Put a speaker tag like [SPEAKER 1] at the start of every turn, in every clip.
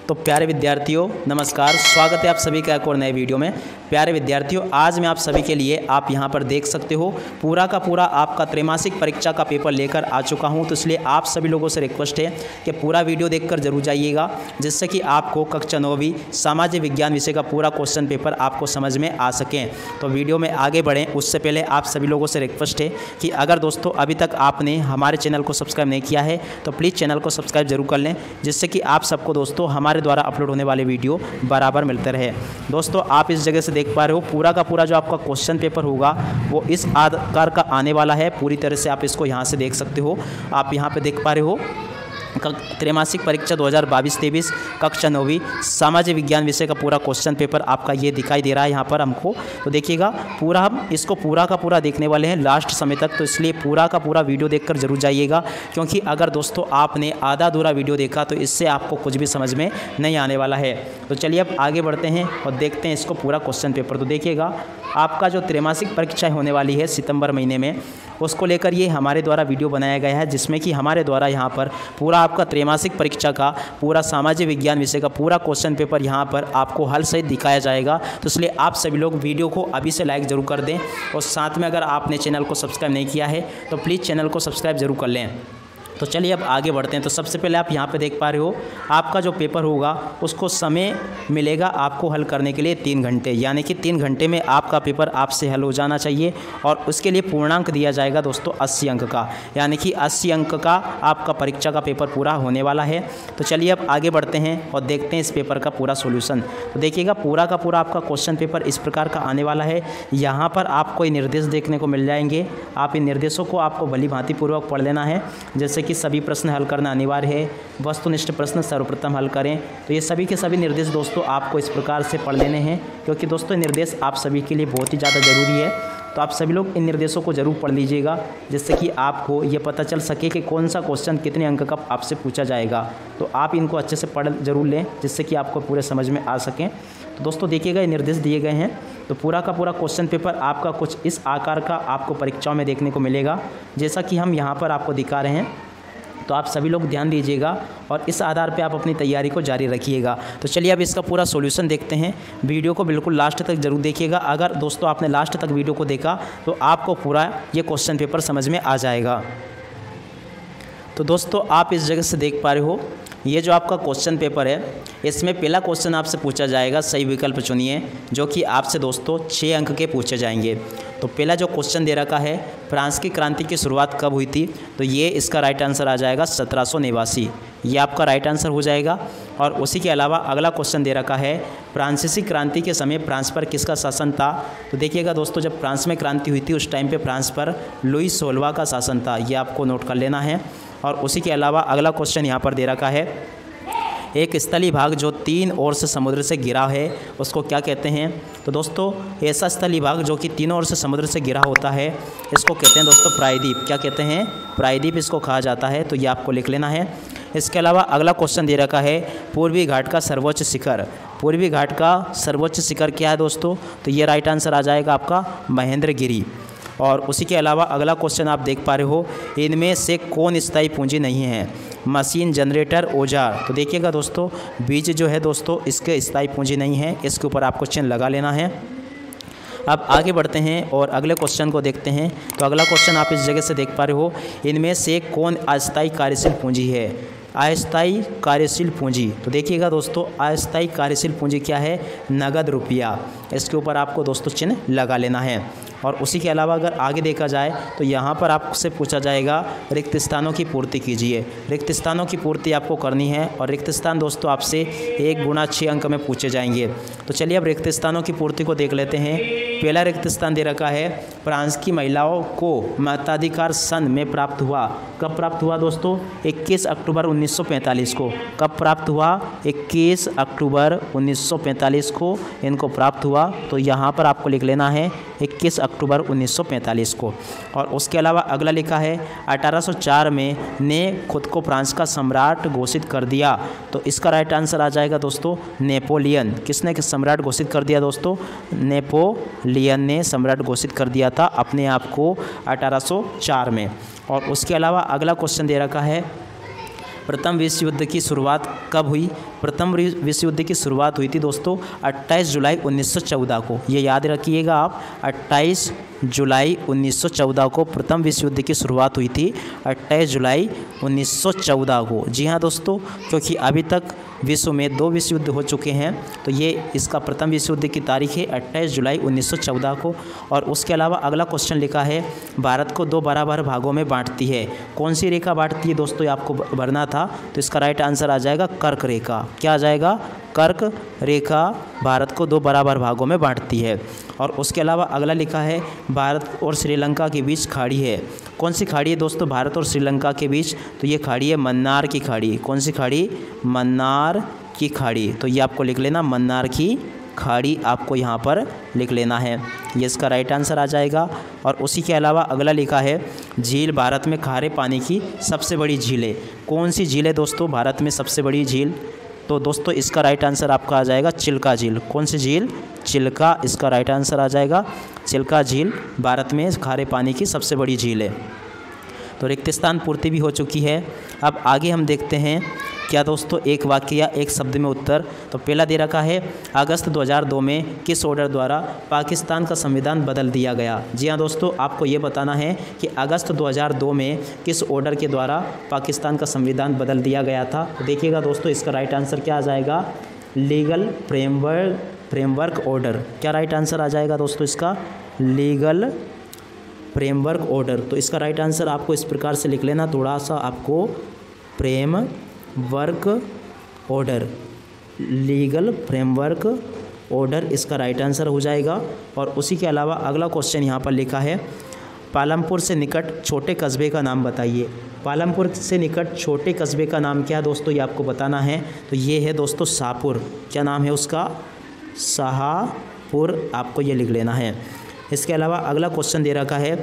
[SPEAKER 1] तो प्यारे विद्यार्थियों नमस्कार, स्वागत है आप सभी का एक और नए वीडियो में। प्यारे विद्यार्थियों, आज मैं आप सभी के लिए आप यहां पर देख सकते हो पूरा का पूरा आपका त्रैमासिक परीक्षा का पेपर लेकर आ चुका हूं। तो इसलिए आप सभी लोगों से रिक्वेस्ट है कि पूरा वीडियो देखकर जरूर जाइएगा, जिससे कि आपको कक्षा 9वीं सामाजिक विज्ञान विषय का पूरा क्वेश्चन पेपर आपको समझ में आ सकें। तो वीडियो में आगे बढ़ें उससे पहले आप सभी लोगों से रिक्वेस्ट है कि अगर दोस्तों अभी तक आपने हमारे चैनल को सब्सक्राइब नहीं किया है तो प्लीज़ चैनल को सब्सक्राइब जरूर कर लें, जिससे कि आप सबको दोस्तों हमारे द्वारा अपलोड होने वाले वीडियो बराबर मिलते रहे। दोस्तों आप इस जगह से देख पा रहे हो पूरा का पूरा जो आपका क्वेश्चन पेपर होगा वो इस आकार का आने वाला है। पूरी तरह से आप इसको यहाँ से देख सकते हो। आप यहाँ पे देख पा रहे हो त्रैमासिक परीक्षा 2022-23 कक्षा 9वीं सामाजिक विज्ञान विषय का पूरा क्वेश्चन पेपर आपका ये दिखाई दे रहा है यहाँ पर हमको। तो देखिएगा पूरा हम इसको पूरा का पूरा देखने वाले हैं लास्ट समय तक, तो इसलिए पूरा का पूरा वीडियो देखकर जरूर जाइएगा, क्योंकि अगर दोस्तों आपने आधा अधूरा वीडियो देखा तो इससे आपको कुछ भी समझ में नहीं आने वाला है। तो चलिए अब आगे बढ़ते हैं और देखते हैं इसको पूरा क्वेश्चन पेपर। तो देखिएगा आपका जो त्रैमासिक परीक्षा होने वाली है सितंबर महीने में, उसको लेकर ये हमारे द्वारा वीडियो बनाया गया है, जिसमें कि हमारे द्वारा यहाँ पर पूरा आपका त्रैमासिक परीक्षा का पूरा सामाजिक विज्ञान विषय का पूरा क्वेश्चन पेपर यहाँ पर आपको हल सहित दिखाया जाएगा। तो इसलिए आप सभी लोग वीडियो को अभी से लाइक ज़रूर कर दें, और साथ में अगर आपने चैनल को सब्सक्राइब नहीं किया है तो प्लीज़ चैनल को सब्सक्राइब जरूर कर लें। तो चलिए अब आगे बढ़ते हैं। तो सबसे पहले आप यहाँ पे देख पा रहे हो आपका जो पेपर होगा उसको समय मिलेगा आपको हल करने के लिए 3 घंटे, यानी कि 3 घंटे में आपका पेपर आपसे हल हो जाना चाहिए। और उसके लिए पूर्णांक दिया जाएगा दोस्तों 80 अंक का, यानी कि 80 अंक का आपका परीक्षा का पेपर पूरा होने वाला है। तो चलिए अब आगे बढ़ते हैं और देखते हैं इस पेपर का पूरा सोल्यूशन। तो देखिएगा पूरा का पूरा आपका क्वेश्चन पेपर इस प्रकार का आने वाला है। यहाँ पर आपको ये निर्देश देखने को मिल जाएंगे। आप इन निर्देशों को आपको भली भांति पूर्वक पढ़ लेना है, जैसे कि सभी प्रश्न हल करना अनिवार्य है, वस्तुनिष्ठ प्रश्न सर्वप्रथम हल करें। तो ये सभी के सभी निर्देश दोस्तों आपको इस प्रकार से पढ़ लेने हैं, क्योंकि दोस्तों निर्देश आप सभी के लिए बहुत ही ज़्यादा ज़रूरी है। तो आप सभी लोग इन निर्देशों को जरूर पढ़ लीजिएगा, जिससे कि आपको ये पता चल सके कि कौन सा क्वेश्चन कितने अंक का आपसे पूछा जाएगा। तो आप इनको अच्छे से पढ़ जरूर लें, जिससे कि आपको पूरे समझ में आ सकें। तो दोस्तों देखिएगा ये निर्देश दिए गए हैं। तो पूरा का पूरा क्वेश्चन पेपर आपका कुछ इस आकार का आपको परीक्षाओं में देखने को मिलेगा, जैसा कि हम यहाँ पर आपको दिखा रहे हैं। तो आप सभी लोग ध्यान दीजिएगा और इस आधार पे आप अपनी तैयारी को जारी रखिएगा। तो चलिए अब इसका पूरा सॉल्यूशन देखते हैं। वीडियो को बिल्कुल लास्ट तक जरूर देखिएगा। अगर दोस्तों आपने लास्ट तक वीडियो को देखा तो आपको पूरा ये क्वेश्चन पेपर समझ में आ जाएगा। तो दोस्तों आप इस जगह से देख पा रहे हो ये जो आपका क्वेश्चन पेपर है, इसमें पहला क्वेश्चन आपसे पूछा जाएगा, सही विकल्प चुनिए, जो कि आपसे दोस्तों 6 अंक के पूछे जाएंगे। तो पहला जो क्वेश्चन दे रखा है, फ्रांस की क्रांति की शुरुआत कब हुई थी, तो ये इसका राइट आंसर आ जाएगा 1789। ये आपका राइट आंसर हो जाएगा। और उसी के अलावा अगला क्वेश्चन दे रखा है, फ्रांसीसी क्रांति के समय फ्रांस पर किसका शासन था। तो देखिएगा दोस्तों जब फ्रांस में क्रांति हुई थी उस टाइम पे फ्रांस पर लुई 16वां का शासन था। ये आपको नोट कर लेना है। और उसी के अलावा अगला क्वेश्चन यहाँ पर दे रखा है, एक स्थलीय भाग जो 3 ओर से समुद्र से घिरा है उसको क्या कहते हैं। तो दोस्तों ऐसा स्थलीय भाग जो कि 3 ओर से समुद्र से घिरा होता है इसको कहते हैं दोस्तों प्रायद्वीप। क्या कहते हैं? प्रायद्वीप इसको कहा जाता है। तो ये आपको लिख लेना है। इसके अलावा अगला क्वेश्चन दे रखा है, पूर्वी घाट का सर्वोच्च शिखर। पूर्वी घाट का सर्वोच्च शिखर क्या है दोस्तों, तो ये राइट आंसर आ जाएगा आपका महेंद्रगिरी। और उसी के अलावा अगला क्वेश्चन आप देख पा रहे हो, इनमें से कौन स्थायी पूंजी नहीं है, मशीन, जनरेटर, औजार। तो देखिएगा दोस्तों बीज जो है दोस्तों इसके स्थायी पूंजी नहीं है, इसके ऊपर आपको चिन्ह लगा लेना है। अब आगे बढ़ते हैं और अगले क्वेश्चन को देखते हैं। तो अगला क्वेश्चन आप इस जगह से देख पा रहे हो, इनमें से कौन अस्थायी कार्यशील पूंजी है, अस्थायी कार्यशील पूंजी। तो देखिएगा दोस्तों अस्थायी कार्यशील पूंजी क्या है, नगद रुपया। इसके ऊपर आपको दोस्तों चिन्ह लगा लेना है। और उसी के अलावा अगर आगे देखा जाए तो यहाँ पर आपसे पूछा जाएगा, रिक्त स्थानों की पूर्ति कीजिए। रिक्त स्थानों की पूर्ति आपको करनी है और रिक्त स्थान दोस्तों आपसे 1 × 6 अंक में पूछे जाएंगे। तो चलिए अब रिक्त स्थानों की पूर्ति को देख लेते हैं। पहला रिक्त स्थान दे रखा है, फ्रांस की महिलाओं को मताधिकार सन में प्राप्त हुआ। कब प्राप्त हुआ दोस्तों? 21 अक्टूबर 1945 को। कब प्राप्त हुआ? 21 अक्टूबर 1945 को इनको प्राप्त हुआ। तो यहाँ पर आपको लिख लेना है 21 अक्टूबर 1945 को। और उसके अलावा अगला लिखा है, 1804 में ने खुद को फ्रांस का सम्राट घोषित कर दिया। तो इसका राइट आंसर आ जाएगा दोस्तों नेपोलियन। किसने सम्राट घोषित कर दिया दोस्तों? नेपोलियन ने सम्राट घोषित कर दिया था अपने आप को 1804 में। और उसके अलावा अगला क्वेश्चन दे रखा है, प्रथम विश्व युद्ध की शुरुआत कब हुई? प्रथम विश्व युद्ध की शुरुआत हुई थी दोस्तों 28 जुलाई 1914 को। ये याद रखिएगा आप, 28 जुलाई 1914 को प्रथम विश्व युद्ध की शुरुआत हुई थी, 28 जुलाई 1914 को। जी हाँ दोस्तों, क्योंकि अभी तक विश्व में 2 विश्व युद्ध हो चुके हैं, तो ये इसका प्रथम विश्व युद्ध की तारीख है 28 जुलाई 1914 को। और उसके अलावा अगला क्वेश्चन लिखा है, भारत को 2 बराबर भागों में बांटती है। कौन सी रेखा बांटती है दोस्तों, ये आपको भरना था। तो इसका राइट आंसर आ जाएगा कर्क रेखा। क्या आ जाएगा? कर्क रेखा भारत को 2 बराबर भागों में बांटती है। और उसके अलावा अगला लिखा है, भारत और श्रीलंका के बीच खाड़ी है। कौन सी खाड़ी है दोस्तों भारत और श्रीलंका के बीच? तो ये खाड़ी है मन्नार की खाड़ी। कौन सी खाड़ी? मन्नार की खाड़ी। तो ये आपको लिख लेना, मन्नार की खाड़ी आपको यहाँ पर लिख लेना है। ये इसका राइट आंसर आ जाएगा। और उसी के अलावा अगला लिखा है, झील भारत में खारे पानी की सबसे बड़ी झील है। कौन सी झील है दोस्तों भारत में सबसे बड़ी झील? तो दोस्तों इसका राइट आंसर आपका आ जाएगा चिल्का झील। कौन सी झील? चिल्का, इसका राइट आंसर आ जाएगा। चिल्का झील भारत में खारे पानी की सबसे बड़ी झील है। तो रिक्त स्थान पूर्ति भी हो चुकी है। अब आगे हम देखते हैं क्या दोस्तों, एक वाक्य या एक शब्द में उत्तर। तो पहला दे रखा है, अगस्त 2002 में किस ऑर्डर द्वारा पाकिस्तान का संविधान बदल दिया गया? जी हाँ दोस्तों, आपको ये बताना है कि अगस्त 2002 में किस ऑर्डर के द्वारा पाकिस्तान का संविधान बदल दिया गया था। तो देखिएगा दोस्तों, इसका राइट आंसर क्या आ जाएगा? Legal framework order. क्या राइट आंसर आ जाएगा दोस्तों इसका? Legal framework order. तो इसका राइट आंसर आपको इस प्रकार से लिख लेना, थोड़ा सा आपको, framework order, legal framework order इसका राइट आंसर हो जाएगा। और उसी के अलावा अगला क्वेश्चन यहाँ पर लिखा है, पालमपुर से निकट छोटे कस्बे का नाम बताइए। पालमपुर से निकट छोटे कस्बे का नाम क्या है दोस्तों, ये आपको बताना है। तो ये है दोस्तों शाहपुर। क्या नाम है उसका? शाहपुर, आपको ये लिख लेना है। इसके अलावा अगला क्वेश्चन दे रखा है,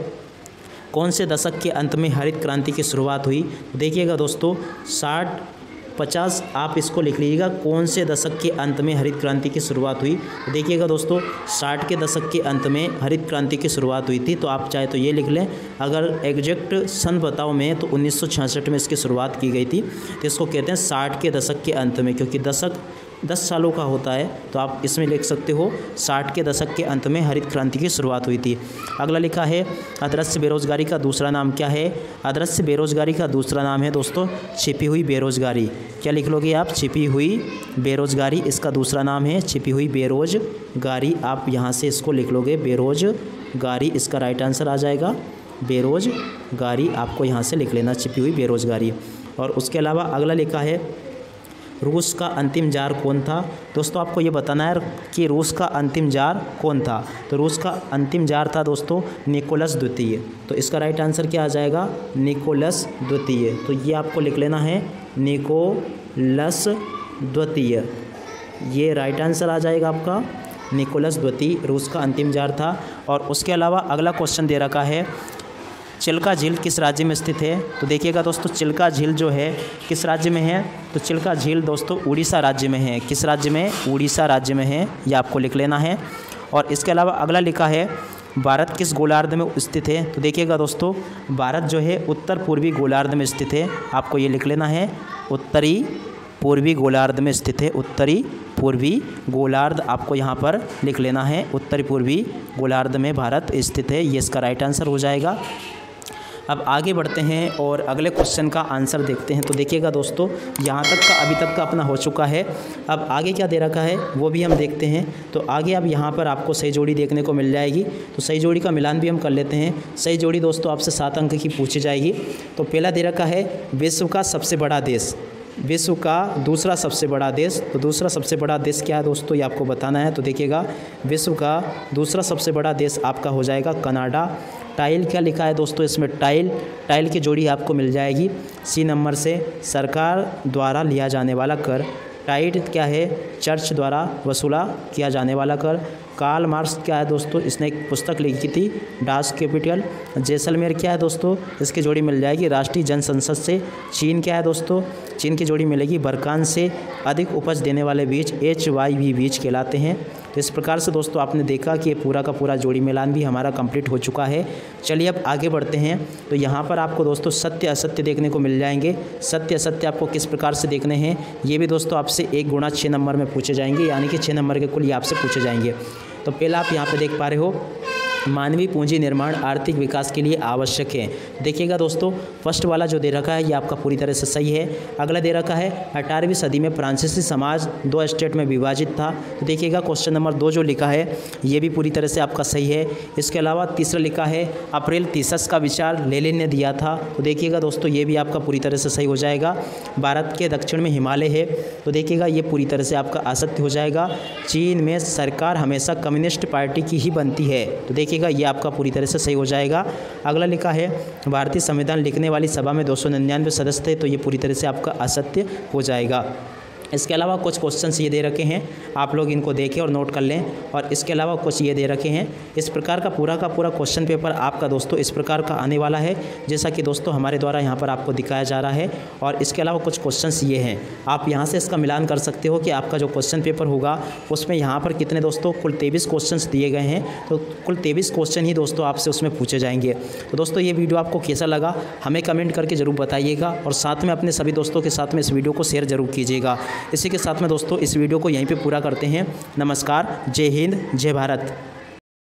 [SPEAKER 1] कौन से दशक के अंत में हरित क्रांति की शुरुआत हुई? देखिएगा दोस्तों 60-50 आप इसको लिख लीजिएगा, कौन से दशक के अंत में हरित क्रांति की शुरुआत हुई? देखिएगा दोस्तों 60 के दशक के अंत में हरित क्रांति की शुरुआत हुई थी। तो आप चाहे तो ये लिख लें, अगर एग्जैक्ट सन बताओ मैं तो 1966 में इसकी शुरुआत की गई थी। तो इसको कहते हैं 60 के दशक के अंत में, क्योंकि दशक 10 सालों का होता है। तो आप इसमें लिख सकते हो 60 के दशक के अंत में हरित क्रांति की शुरुआत हुई थी। अगला लिखा है, अदृश्य बेरोजगारी का दूसरा नाम क्या है? अदृश्य बेरोजगारी का दूसरा नाम है दोस्तों छिपी हुई बेरोजगारी। क्या लिख लोगे आप? छिपी हुई बेरोजगारी इसका दूसरा नाम है, छिपी हुई बेरोजगारी। आप यहाँ से इसको लिख लोगे बेरोजगारी, इसका राइट आंसर आ जाएगा बेरोजगारी। आपको यहाँ से लिख लेना छिपी हुई बेरोजगारी। और उसके अलावा अगला लिखा है, रूस का अंतिम जार कौन था? दोस्तों आपको ये बताना है कि रूस का अंतिम जार कौन था। तो रूस का अंतिम जार था दोस्तों निकोलस द्वितीय। तो इसका राइट आंसर क्या आ जाएगा? निकोलस द्वितीय। तो ये आपको लिख लेना है निकोलस द्वितीय, ये राइट आंसर आ जाएगा आपका, निकोलस द्वितीय रूस का अंतिम जार था। और उसके अलावा अगला क्वेश्चन दे रखा है, चिल्का झील किस राज्य में स्थित है? तो देखिएगा दोस्तों चिल्का झील जो है किस राज्य में है? तो चिल्का झील दोस्तों उड़ीसा राज्य में है। किस राज्य में? उड़ीसा राज्य में है, ये आपको लिख लेना है। और इसके अलावा अगला लिखा है, भारत किस गोलार्ध में स्थित है? तो देखिएगा दोस्तों भारत जो है उत्तर पूर्वी गोलार्ध में स्थित है, आपको ये लिख लेना है उत्तरी पूर्वी गोलार्ध में स्थित है। उत्तरी पूर्वी गोलार्ध आपको यहाँ पर लिख लेना है, उत्तरी पूर्वी गोलार्ध में भारत स्थित है, ये इसका राइट आंसर हो जाएगा। अब आगे बढ़ते हैं और अगले क्वेश्चन का आंसर देखते हैं। तो देखिएगा दोस्तों यहाँ तक का अभी तक का अपना हो चुका है। अब आगे क्या दे रखा है वो भी हम देखते हैं। तो आगे अब यहाँ पर आपको सही जोड़ी देखने को मिल जाएगी। तो सही जोड़ी का मिलान भी हम कर लेते हैं। सही जोड़ी दोस्तों आपसे 7 अंक की पूछी जाएगी। तो पहला दे रखा है विश्व का सबसे बड़ा देश, विश्व का दूसरा सबसे बड़ा देश। तो दूसरा सबसे बड़ा देश क्या है दोस्तों, ये आपको बताना है। तो देखिएगा विश्व का दूसरा सबसे बड़ा देश आपका हो जाएगा कनाडा। टाइल क्या लिखा है दोस्तों इसमें? टाइल की जोड़ी आपको मिल जाएगी सी नंबर से। सरकार द्वारा लिया जाने वाला कर। टाइड क्या है? चर्च द्वारा वसूला किया जाने वाला कर। कार्ल मार्क्स क्या है दोस्तों? इसने एक पुस्तक लिखी थी डास कैपिटल। जैसलमेर क्या है दोस्तों? इसकी जोड़ी मिल जाएगी राष्ट्रीय जनसंसद से। चीन क्या है दोस्तों? चीन की जोड़ी मिलेगी। बरकान से अधिक उपज देने वाले बीज HYV बीज कहलाते हैं। तो इस प्रकार से दोस्तों आपने देखा कि ये पूरा का पूरा जोड़ी मिलान भी हमारा कंप्लीट हो चुका है। चलिए अब आगे बढ़ते हैं। तो यहाँ पर आपको दोस्तों सत्य असत्य देखने को मिल जाएंगे। सत्य असत्य आपको किस प्रकार से देखने हैं ये भी दोस्तों आपसे 1 गुणा 6 नंबर में पूछे जाएंगे, यानी कि 6 नंबर के कुल ये आपसे पूछे जाएंगे। तो पहला आप यहाँ पर देख पा रहे हो, मानवीय पूंजी निर्माण आर्थिक विकास के लिए आवश्यक है। देखिएगा दोस्तों, फर्स्ट वाला जो दे रखा है ये आपका पूरी तरह से सही है। अगला दे रखा है 18वीं सदी में फ्रांसीसी समाज 2 स्टेट में विभाजित था। तो देखिएगा क्वेश्चन नंबर 2 जो लिखा है ये भी पूरी तरह से आपका सही है। इसके अलावा तीसरा लिखा है अप्रैल थीसिस का विचार लेनिन ने दिया था। तो देखिएगा दोस्तों ये भी आपका पूरी तरह से सही हो जाएगा। भारत के दक्षिण में हिमालय है, तो देखिएगा ये पूरी तरह से आपका असत्य हो जाएगा। चीन में सरकार हमेशा कम्युनिस्ट पार्टी की ही बनती है। तो देखिएगा ये आपका पूरी तरह से सही हो जाएगा। अगला लिखा है भारतीय संविधान लिखने वाली सभा में 299 सदस्य थे। तो ये पूरी तरह से आपका असत्य हो जाएगा। इसके अलावा कुछ क्वेश्चंस ये दे रखे हैं, आप लोग इनको देखें और नोट कर लें। और इसके अलावा कुछ ये दे रखे हैं। इस प्रकार का पूरा क्वेश्चन पेपर आपका दोस्तों इस प्रकार का आने वाला है, जैसा कि दोस्तों हमारे द्वारा यहाँ पर आपको दिखाया जा रहा है। और इसके अलावा कुछ क्वेश्चंस ये हैं, आप यहाँ से इसका मिलान कर सकते हो कि आपका जो क्वेश्चन पेपर होगा उसमें यहाँ पर कितने दोस्तों कुल 23 क्वेश्चन दिए गए हैं। तो कुल 23 क्वेश्चन ही दोस्तों आपसे उसमें पूछे जाएंगे। तो दोस्तों ये वीडियो आपको कैसा लगा हमें कमेंट करके ज़रूर बताइएगा, और साथ में अपने सभी दोस्तों के साथ में इस वीडियो को शेयर ज़रूर कीजिएगा। इसी के साथ में दोस्तों इस वीडियो को यहीं पे पूरा करते हैं। नमस्कार, जय हिंद, जय भारत।